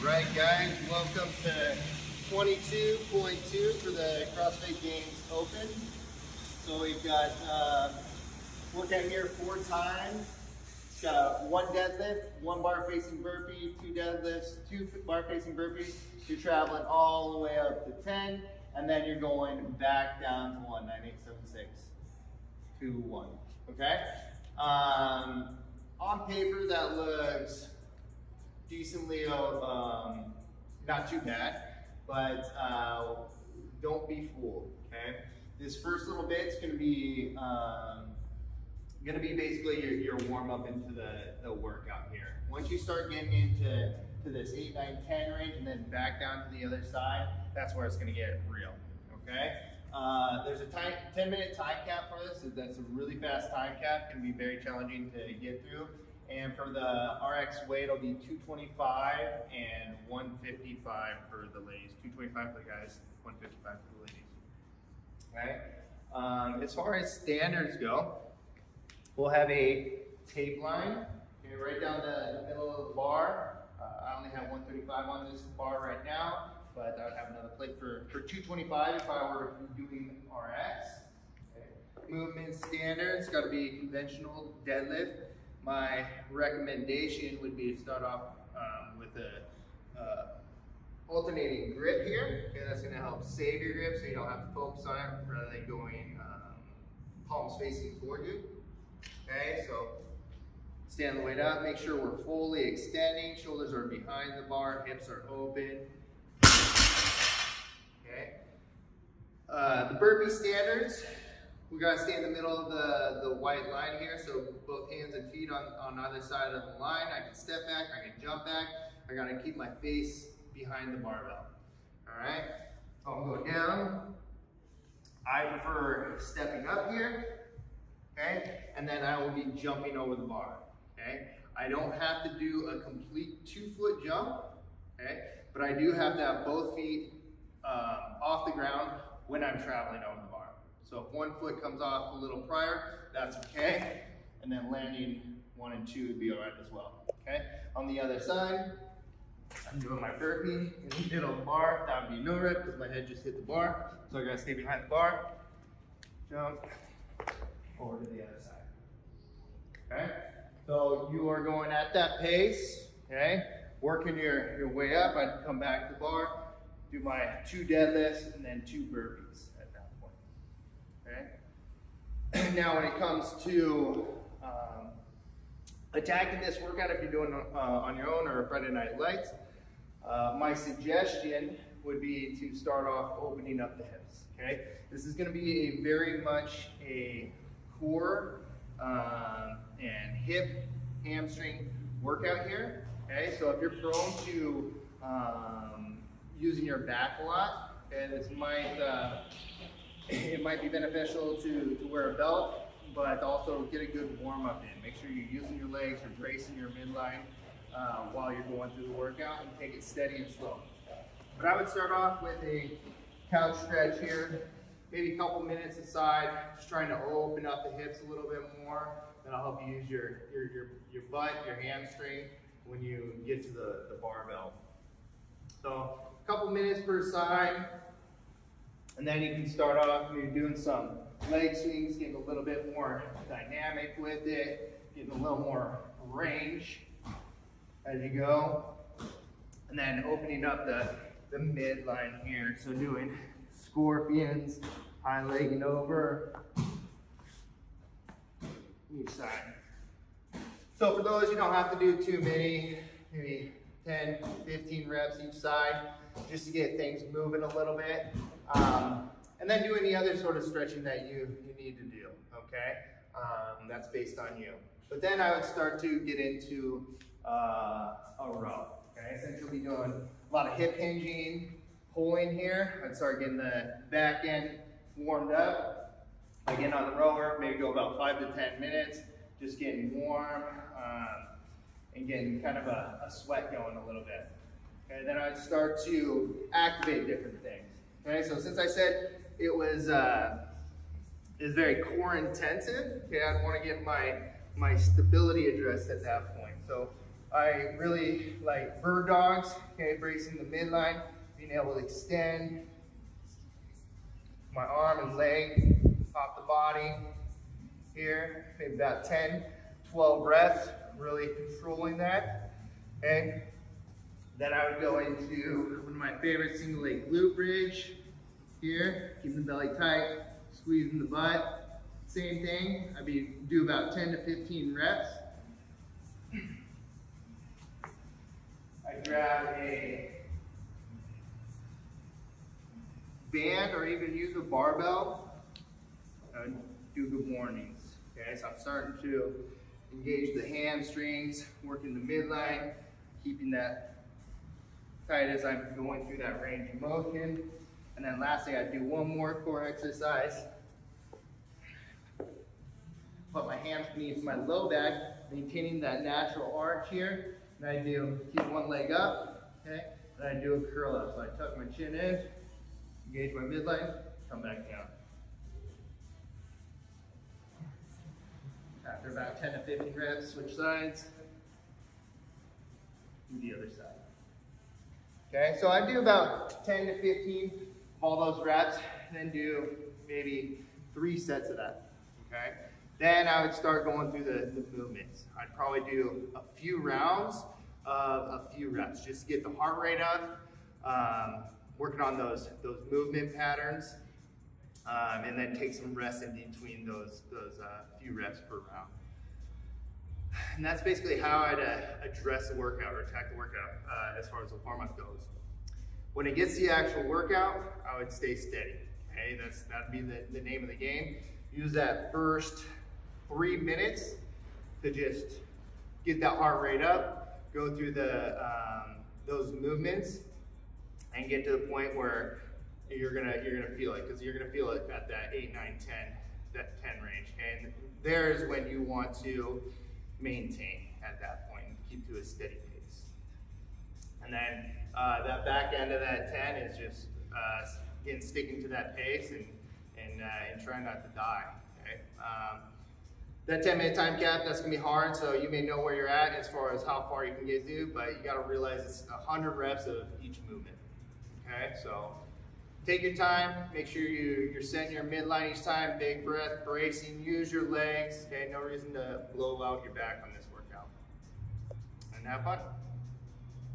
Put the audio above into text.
Right, guys, welcome to 22.2 for the CrossFit Games Open. So we've got workout here 4 times. It's got 1 deadlift, 1 bar facing burpee, 2 deadlifts, 2 bar facing burpees. You're traveling all the way up to 10, and then you're going back down to 1, 9, 8, 7, 6, 2, 1. Okay? On paper, that looks decently, not too bad, but don't be fooled, okay? This first little bit's gonna be basically your warm up into the workout here. Once you start getting into this 8, 9, 10 range and then back down to the other side, that's where it's gonna get real, okay? There's a 10-minute time cap for this. That's a really fast time cap, can be very challenging to get through. And for the RX weight, it'll be 225 and 155 for the ladies. 225 for the guys, 155 for the ladies. Okay. As far as standards go, we'll have a tape line, okay, right down the middle of the bar. I only have 135 on this bar right now, but I would have another plate for 225 if I were doing RX. Okay. Movement standards, got to be conventional deadlift. My recommendation would be to start off with a alternating grip here. Okay, that's going to help save your grip so you don't have to focus on it rather than going palms facing toward you. Okay, so stand the weight up, make sure we're fully extending, shoulders are behind the bar, hips are open. Okay, the burpee standards. We gotta stay in the middle of the white line here, so both hands and feet on either side of the line. I can step back, I can jump back. I gotta keep my face behind the barbell. All right, so I'll go down. I prefer stepping up here, okay? And then I will be jumping over the bar, okay? I don't have to do a complete 2-foot jump, okay? But I do have to have both feet off the ground when I'm traveling over the bar. So if 1 foot comes off a little prior, that's okay. And then landing 1 and 2 would be all right as well, okay? On the other side, I'm doing my burpee in the middle of the bar. That would be no rip because my head just hit the bar. So I gotta stay behind the bar, jump over to the other side, okay? So you are going at that pace, okay? Working your way up. I'd come back to the bar, do my 2 deadlifts and then 2 burpees. Okay. Now, when it comes to attacking this workout, if you're doing on your own or Friday Night Lights, my suggestion would be to start off opening up the hips. Okay, this is going to be very much a core and hip hamstring workout here. Okay, so if you're prone to using your back a lot, and this might it might be beneficial to wear a belt, but also get a good warm-up in. Make sure you're using your legs, you're bracing your midline while you're going through the workout, and take it steady and slow. But I would start off with a couch stretch here, maybe a couple minutes aside, just trying to open up the hips a little bit more. That'll help you use your butt, your hamstring when you get to the barbell. So a couple minutes per side. And then you can start off, you're doing some leg swings, getting a little bit more dynamic with it, getting a little more range as you go. And then opening up the midline here. So doing scorpions, high legging over each side. So for those, you don't have to do too many, maybe 10, 15 reps each side, just to get things moving a little bit. And then do any other sort of stretching that you need to do, okay? That's based on you. But then I would start to get into a row, okay? Since you'll be doing a lot of hip hinging, pulling here, I'd start getting the back end warmed up. Again, on the rower, maybe go about 5 to 10 minutes, just getting warm and getting kind of a sweat going a little bit. Okay, then I'd start to activate different things. Okay, so since I said it was very core intensive, okay, I'd want to get my stability addressed at that point. So I really like bird dogs, okay, bracing the midline, being able to extend my arm and leg off the body here, maybe about 10, 12 reps, really controlling that, okay? Then I would go into one of my favorite single leg glute bridge here, keeping the belly tight, squeezing the butt. Same thing, I'd do about 10 to 15 reps. I grab a band or even use a barbell. I would do good mornings. Okay, so I'm starting to engage the hamstrings, working the midline, keeping that tight as I'm going through that range of motion. And then lastly, I do one more core exercise. Put my hands beneath my low back, maintaining that natural arch here. And I keep one leg up, okay? And I do a curl up. So I tuck my chin in, engage my midline, come back down. After about 10 to 15 reps, switch sides, do the other side. Okay, so I do about 10 to 15 of all those reps, and then do maybe 3 sets of that, okay? Then I would start going through the movements. I'd probably do a few rounds of a few reps, just to get the heart rate up, working on those movement patterns, and then take some rest in between those few reps per round. And that's basically how I'd address the workout or attack the workout as far as the warm-up goes. When it gets to the actual workout, I would stay steady. Okay, that'd be the name of the game. Use that first 3 minutes to just get that heart rate up, go through those movements, and get to the point where you're gonna feel it, because you're gonna feel it at that 8, 9, 10, that 10 range. Okay, and there's when you want to maintain at that point and keep to a steady pace. And then that back end of that 10 is just again sticking to that pace and trying not to die. Okay. That 10-minute time cap, that's gonna be hard, so you may know where you're at as far as how far you can get to, but you gotta realize it's 100 reps of each movement. Okay, so take your time, make sure you're setting your midline each time, big breath, bracing, use your legs, okay? No reason to blow out your back on this workout. And have fun.